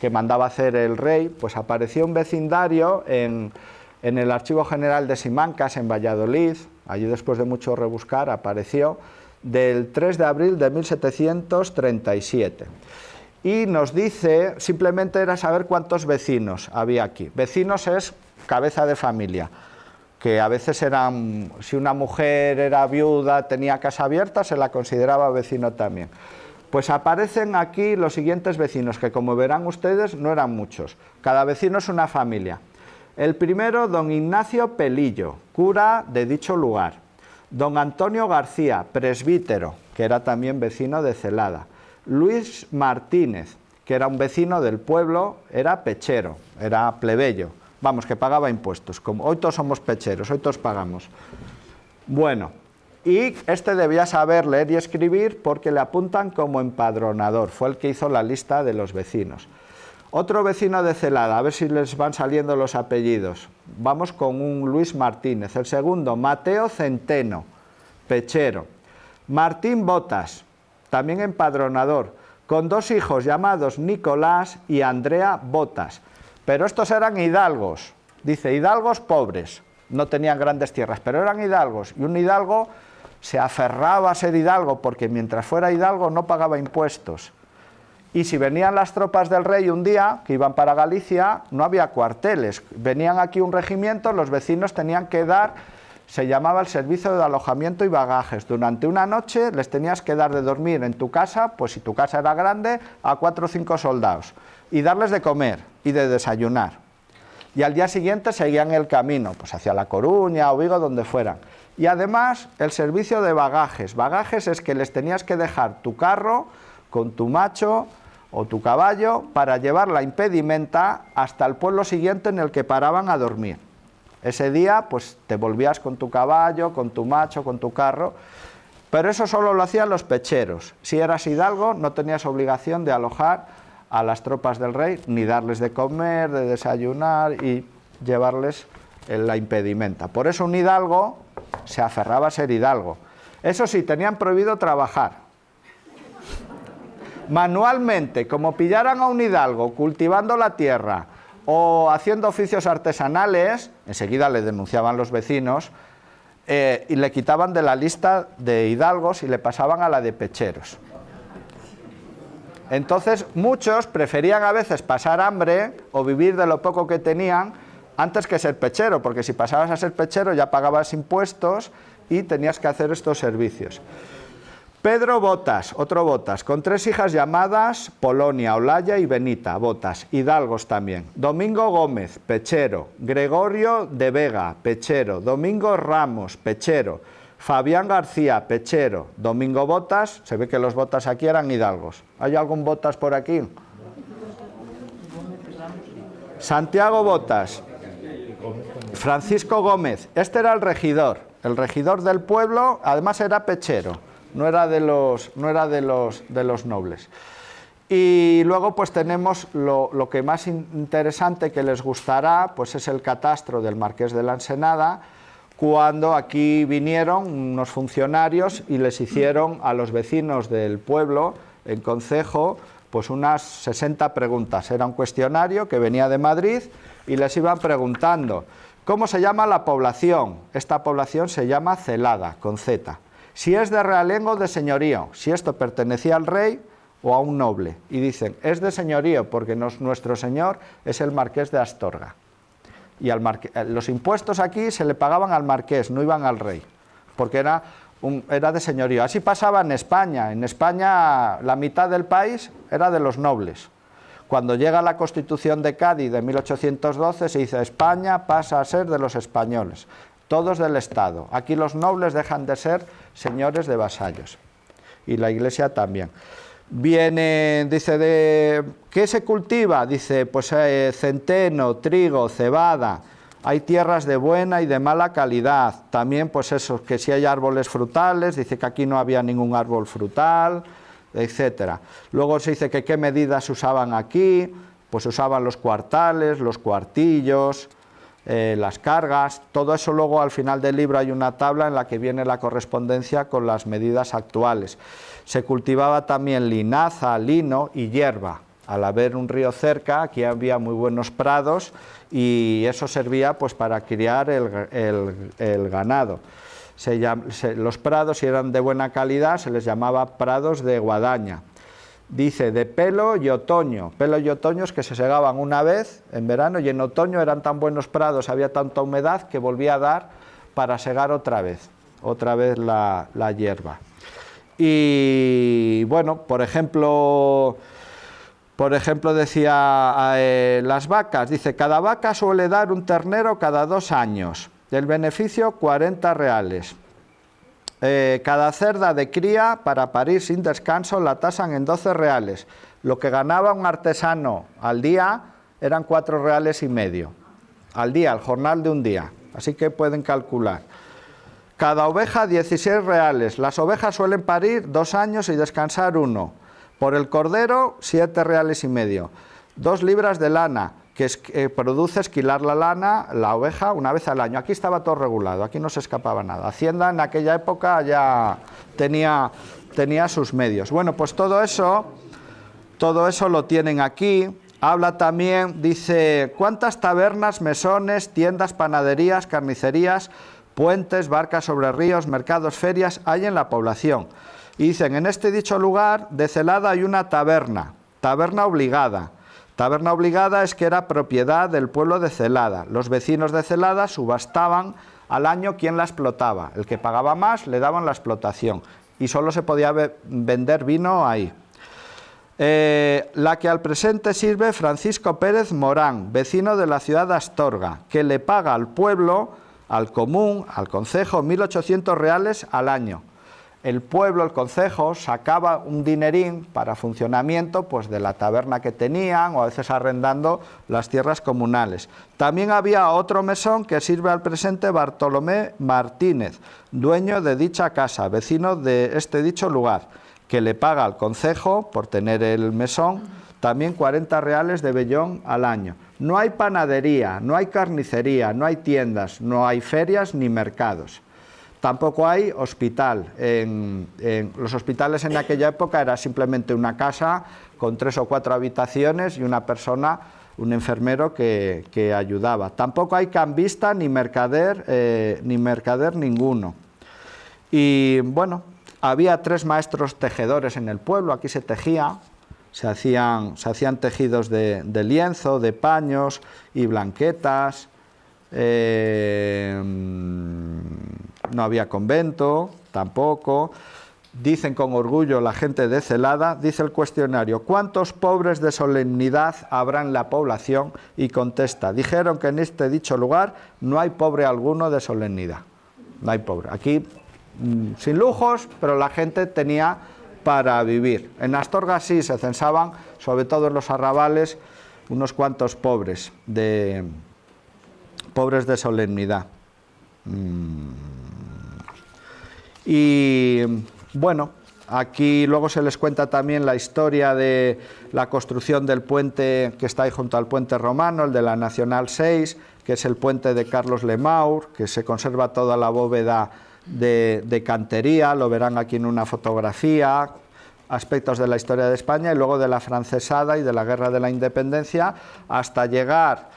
que mandaba hacer el rey. Pues apareció un vecindario en el Archivo General de Simancas, en Valladolid. Allí, después de mucho rebuscar, apareció, del 3 de abril de 1737. Y nos dice, simplemente era saber cuántos vecinos había aquí. Vecinos es cabeza de familia, que a veces eran, si una mujer era viuda, tenía casa abierta, se la consideraba vecino también. Pues aparecen aquí los siguientes vecinos, que como verán ustedes no eran muchos. Cada vecino es una familia. El primero, don Ignacio Pelillo, cura de dicho lugar. Don Antonio García, presbítero, que era también vecino de Celada. Luis Martínez, que era un vecino del pueblo, era pechero, era plebeyo. Vamos, que pagaba impuestos. Como hoy todos somos pecheros, hoy todos pagamos. Bueno, y este debía saber leer y escribir porque le apuntan como empadronador. Fue el que hizo la lista de los vecinos. Otro vecino de Celada, a ver si les van saliendo los apellidos. Vamos con un Luis Martínez. El segundo, Mateo Centeno, pechero. Martín Botas, también empadronador, con 2 hijos llamados Nicolás y Andrea Botas. Pero estos eran hidalgos, dice, hidalgos pobres, no tenían grandes tierras, pero eran hidalgos, y un hidalgo se aferraba a ser hidalgo porque mientras fuera hidalgo no pagaba impuestos. Y si venían las tropas del rey un día, que iban para Galicia, no había cuarteles, venían aquí un regimiento, los vecinos tenían que dar, se llamaba el servicio de alojamiento y bagajes. Durante una noche les tenías que dar de dormir en tu casa, pues si tu casa era grande, a 4 o 5 soldados, y darles de comer y de desayunar. Y al día siguiente seguían el camino, pues hacia La Coruña o Vigo, donde fueran. Y además el servicio de bagajes. Bagajes es que les tenías que dejar tu carro con tu macho o tu caballo para llevar la impedimenta hasta el pueblo siguiente en el que paraban a dormir. Ese día pues te volvías con tu caballo, con tu macho, con tu carro, pero eso solo lo hacían los pecheros. Si eras hidalgo no tenías obligación de alojar a las tropas del rey, ni darles de comer, de desayunar y llevarles la impedimenta. Por eso un hidalgo se aferraba a ser hidalgo. Eso sí, tenían prohibido trabajar. manualmente, como pillaran a un hidalgo cultivando la tierra o haciendo oficios artesanales, enseguida le denunciaban los vecinos y le quitaban de la lista de hidalgos y le pasaban a la de pecheros. Entonces muchos preferían a veces pasar hambre o vivir de lo poco que tenían antes que ser pechero, porque si pasabas a ser pechero ya pagabas impuestos y tenías que hacer estos servicios. Pedro Botas, otro Botas, con 3 hijas llamadas Polonia, Olaya y Benita, Botas, hidalgos también. Domingo Gómez, pechero. Gregorio de Vega, pechero. Domingo Ramos, pechero. Fabián García, pechero. Domingo Botas, se ve que los Botas aquí eran hidalgos. ¿Hay algún Botas por aquí? Santiago Botas. Francisco Gómez, este era el regidor del pueblo, además era pechero. No era de los nobles. Y luego pues tenemos lo que más interesante que les gustará, pues es el catastro del Marqués de la Ensenada, cuando aquí vinieron unos funcionarios y les hicieron a los vecinos del pueblo, en concejo, pues unas 60 preguntas. Era un cuestionario que venía de Madrid y les iban preguntando, ¿cómo se llama la población? Esta población se llama Celada, con Z. Si es de realengo o de señorío, si esto pertenecía al rey o a un noble. Y dicen, es de señorío porque nuestro señor es el marqués de Astorga. Y los impuestos aquí se le pagaban al marqués, no iban al rey, porque era de señorío. Así pasaba en España. En España la mitad del país era de los nobles. Cuando llega la Constitución de Cádiz de 1812 se dice España pasa a ser de los españoles. Todos del Estado. Aquí los nobles dejan de ser señores de vasallos. Y la Iglesia también. Viene, dice, ¿qué se cultiva? Dice, pues centeno, trigo, cebada. Hay tierras de buena y de mala calidad. También, pues eso, que si hay árboles frutales, dice que aquí no había ningún árbol frutal, etcétera. Luego se dice que qué medidas usaban aquí, pues usaban los cuartales, los cuartillos, las cargas, todo eso. Luego al final del libro hay una tabla en la que viene la correspondencia con las medidas actuales. Se cultivaba también linaza, lino y hierba. Al haber un río cerca, aquí había muy buenos prados y eso servía pues para criar el ganado. Los prados, si eran de buena calidad, se les llamaba prados de guadaña. Dice, de pelo y otoño. Pelo y otoño es que se segaban una vez en verano y en otoño eran tan buenos prados, había tanta humedad que volvía a dar para segar otra vez la hierba. Y bueno, por ejemplo decía las vacas, dice, cada vaca suele dar un ternero cada 2 años, del beneficio 40 reales. Cada cerda de cría para parir sin descanso la tasan en 12 reales. Lo que ganaba un artesano al día eran 4,5 reales al día, al jornal de un día. Así que pueden calcular. Cada oveja 16 reales. Las ovejas suelen parir 2 años y descansar 1. Por el cordero 7,5 reales. 2 libras de lana, que produce esquilar la lana, la oveja, una vez al año. Aquí estaba todo regulado, aquí no se escapaba nada. Hacienda en aquella época ya tenía sus medios. Bueno, pues todo eso lo tienen aquí. Habla también, dice, ¿cuántas tabernas, mesones, tiendas, panaderías, carnicerías, puentes, barcas sobre ríos, mercados, ferias hay en la población? Y dicen, en este dicho lugar de Celada hay una taberna obligada. Taberna obligada es que era propiedad del pueblo de Celada. Los vecinos de Celada subastaban al año quien la explotaba. El que pagaba más le daban la explotación y solo se podía vender vino ahí. La que al presente sirve Francisco Pérez Morán, vecino de la ciudad de Astorga, que le paga al pueblo, al común, al concejo, 1.800 reales al año. El pueblo, el concejo, sacaba un dinerín para funcionamiento pues, de la taberna que tenían o a veces arrendando las tierras comunales. También había otro mesón que sirve al presente Bartolomé Martínez, dueño de dicha casa, vecino de este dicho lugar, que le paga al concejo, por tener el mesón, también 40 reales de vellón al año. No hay panadería, no hay carnicería, no hay tiendas, no hay ferias ni mercados. Tampoco hay hospital. Los hospitales en aquella época era simplemente una casa con 3 o 4 habitaciones y una persona, un enfermero que ayudaba. Tampoco hay cambista ni mercader ninguno. Y bueno, había 3 maestros tejedores en el pueblo, aquí se tejía, se hacían tejidos de lienzo, de paños y blanquetas. No había convento, tampoco. Dicen con orgullo la gente de Celada, dice el cuestionario, ¿cuántos pobres de solemnidad habrá en la población? Y contesta, dijeron que en este dicho lugar no hay pobre alguno de solemnidad. No hay pobre. Aquí, sin lujos, pero la gente tenía para vivir. En Astorga sí se censaban, sobre todo en los arrabales, unos cuantos pobres de solemnidad. Y bueno, aquí luego se les cuenta también la historia de la construcción del puente que está ahí junto al puente romano, el de la Nacional 6, que es el puente de Carlos Lemaur, que se conserva toda la bóveda de cantería, lo verán aquí en una fotografía, aspectos de la historia de España y luego de la francesada y de la guerra de la independencia, hasta llegar,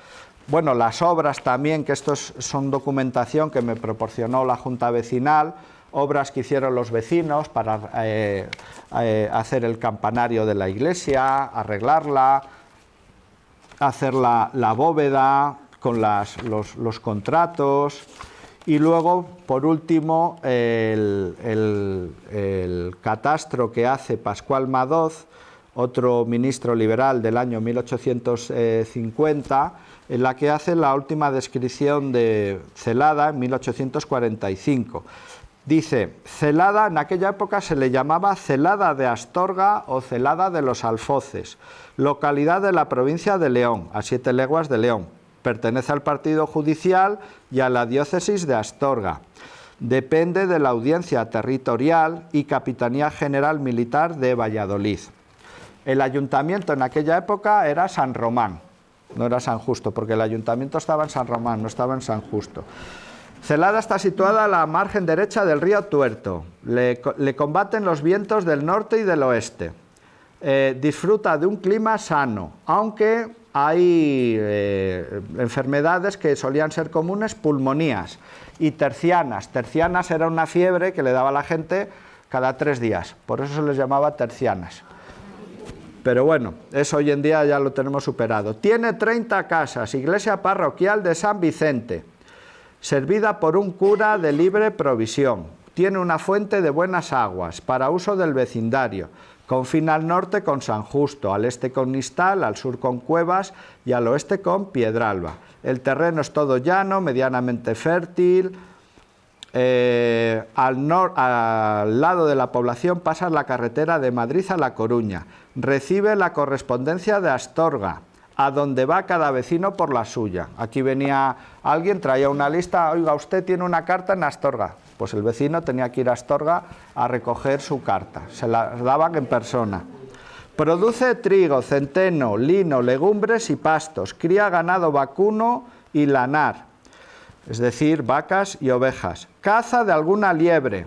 bueno, las obras también, que estos son documentación que me proporcionó la Junta Vecinal, obras que hicieron los vecinos para hacer el campanario de la iglesia, arreglarla, hacer la bóveda con los contratos. Y luego, por último, el catastro que hace Pascual Madoz, otro ministro liberal del año 1850, en la que hace la última descripción de Celada en 1845. Dice, Celada en aquella época se le llamaba Celada de Astorga o Celada de los Alfoces, localidad de la provincia de León, a 7 leguas de León. Pertenece al partido judicial y a la diócesis de Astorga. Depende de la Audiencia Territorial y Capitanía General Militar de Valladolid. El ayuntamiento en aquella época era San Román, no era San Justo, porque el ayuntamiento estaba en San Román, no estaba en San Justo. Celada está situada a la margen derecha del río Tuerto. Le combaten los vientos del norte y del oeste. Disfruta de un clima sano, aunque hay enfermedades que solían ser comunes, pulmonías y tercianas. Tercianas era una fiebre que le daba a la gente cada 3 días, por eso se les llamaba tercianas. Pero bueno, eso hoy en día ya lo tenemos superado. Tiene 30 casas, iglesia parroquial de San Vicente, servida por un cura de libre provisión. Tiene una fuente de buenas aguas para uso del vecindario. Confina al norte con San Justo, al este con Nistal, al sur con Cuevas y al oeste con Piedralba. El terreno es todo llano, medianamente fértil. Al lado de la población pasa la carretera de Madrid a La Coruña. Recibe la correspondencia de Astorga, a donde va cada vecino por la suya. Aquí venía alguien, traía una lista, oiga, usted tiene una carta en Astorga. Pues el vecino tenía que ir a Astorga a recoger su carta, se la daban en persona. Produce trigo, centeno, lino, legumbres y pastos, cría ganado vacuno y lanar, es decir, vacas y ovejas. Caza de alguna liebre,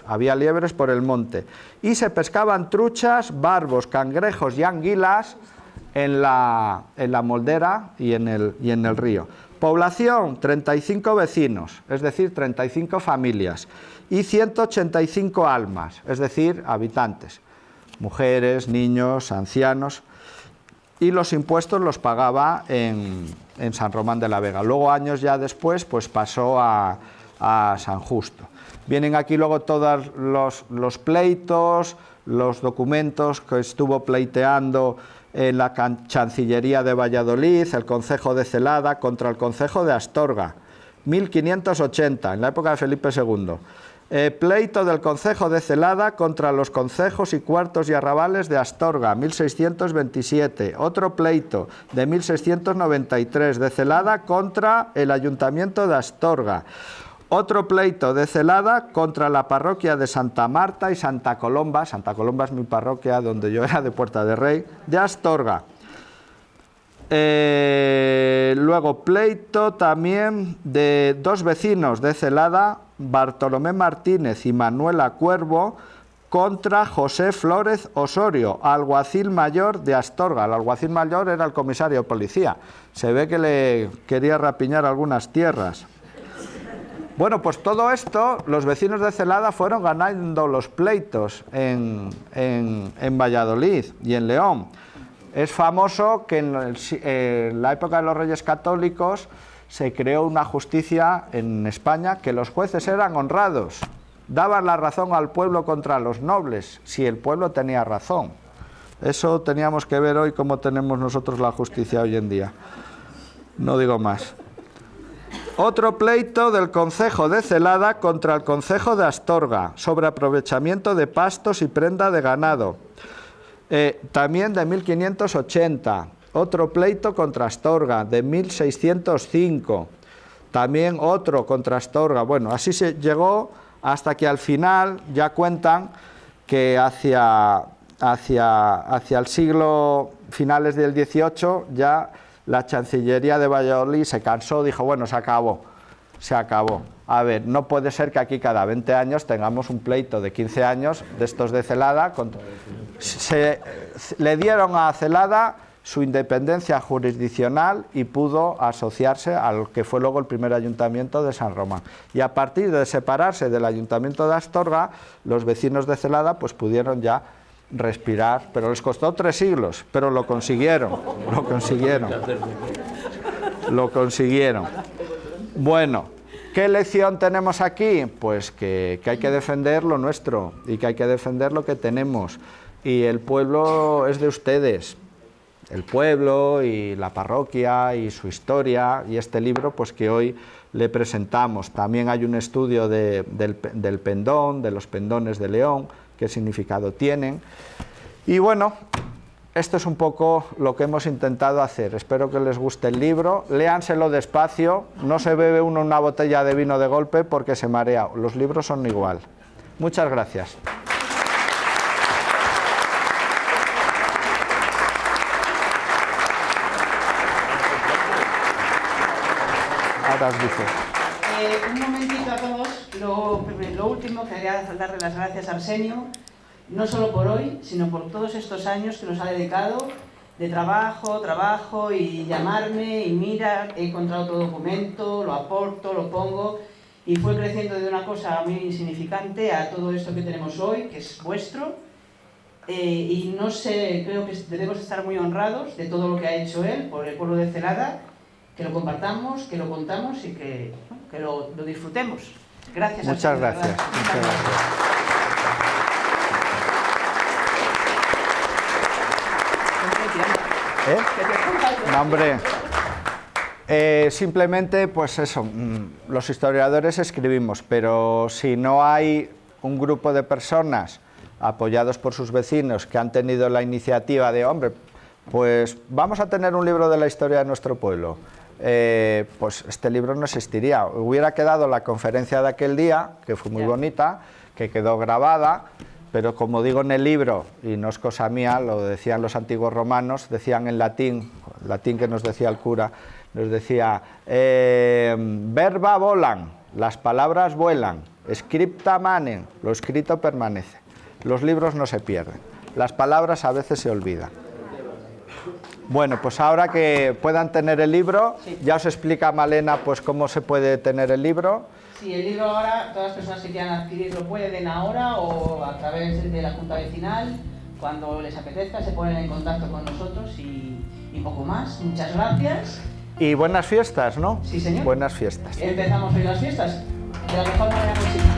había liebres por el monte, y se pescaban truchas, barbos, cangrejos y anguilas en la moldera y en el río. Población, 35 vecinos, es decir, 35 familias, y 185 almas, es decir, habitantes, mujeres, niños, ancianos, y los impuestos los pagaba en San Román de la Vega. Luego, años ya después, pues pasó a San Justo. Vienen aquí luego todos los pleitos, los documentos que estuvo pleiteando en la Chancillería de Valladolid, el Concejo de Celada contra el Concejo de Astorga, 1580, en la época de Felipe II. Pleito del Concejo de Celada contra los concejos y cuartos y arrabales de Astorga, 1627. Otro pleito de 1693 de Celada contra el Ayuntamiento de Astorga. Otro pleito de Celada contra la parroquia de Santa Marta y Santa Colomba. Santa Colomba es mi parroquia, donde yo era de Puerta de Rey, de Astorga. Luego pleito también de 2 vecinos de Celada Bartolomé Martínez y Manuela Cuervo contra José Flórez Osorio, alguacil mayor de Astorga. El alguacil mayor era el comisario de policía. Se ve que le quería rapiñar algunas tierras. Bueno, pues todo esto, los vecinos de Celada fueron ganando los pleitos en Valladolid y en León. Es famoso que en la época de los Reyes Católicos se creó una justicia en España que los jueces eran honrados, daban la razón al pueblo contra los nobles, si el pueblo tenía razón. Eso teníamos que ver hoy cómo tenemos nosotros la justicia hoy en día. No digo más. Otro pleito del concejo de Celada contra el concejo de Astorga, sobre aprovechamiento de pastos y prenda de ganado. También de 1580. Otro pleito contra Astorga, de 1605. También otro contra Astorga. Bueno, así se llegó hasta que al final ya cuentan que hacia el siglo finales del XVIII ya la Chancillería de Valladolid se cansó, dijo, bueno, se acabó. A ver, no puede ser que aquí cada 20 años tengamos un pleito de 15 años de estos de Celada. Le dieron a Celada su independencia jurisdiccional y pudo asociarse al que fue luego el primer ayuntamiento de San Román. Y a partir de separarse del ayuntamiento de Astorga, los vecinos de Celada pues pudieron ya respirar, pero les costó 3 siglos, pero lo consiguieron. Bueno, ¿qué lección tenemos aquí? Pues que hay que defender lo nuestro y que hay que defender lo que tenemos. Y el pueblo es de ustedes, el pueblo y la parroquia y su historia, y este libro pues que hoy le presentamos. También hay un estudio del pendón, de los pendones de León, qué significado tienen. Y bueno, esto es un poco lo que hemos intentado hacer. Espero que les guste el libro. Léanselo despacio, no se bebe uno una botella de vino de golpe porque se marea. Los libros son igual. Muchas gracias. Ahora os dice. Un momentito a todos. Lo último, quería darle las gracias a Arsenio, no solo por hoy, sino por todos estos años que nos ha dedicado de trabajo y llamarme y mira, he encontrado otro documento, lo aporto, lo pongo y fue creciendo de una cosa muy insignificante a todo esto que tenemos hoy, que es vuestro. Y no sé, creo que debemos estar muy honrados de todo lo que ha hecho él por el pueblo de Celada, que lo compartamos, que lo contamos y que lo disfrutemos. Gracias. Muchas gracias. Muchas gracias. No, hombre. Simplemente, pues eso, los historiadores escribimos, pero si no hay un grupo de personas apoyados por sus vecinos que han tenido la iniciativa de, hombre, pues vamos a tener un libro de la historia de nuestro pueblo, pues este libro no existiría. Hubiera quedado la conferencia de aquel día, que fue muy bonita, que quedó grabada, pero como digo en el libro, y no es cosa mía, lo decían los antiguos romanos, decían en latín que nos decía el cura, nos decía, verba volan, las palabras vuelan, scripta manen, lo escrito permanece. Los libros no se pierden, las palabras a veces se olvidan. Bueno, pues ahora que puedan tener el libro, sí. Ya os explica Malena pues cómo se puede tener el libro. Sí, el libro ahora, todas las personas que quieran adquirirlo pueden ahora o a través de la Junta Vecinal, cuando les apetezca, se ponen en contacto con nosotros y poco más. Muchas gracias. Y buenas fiestas, ¿no? Sí, señor. Buenas fiestas. Empezamos hoy las fiestas de la mejor manera posible.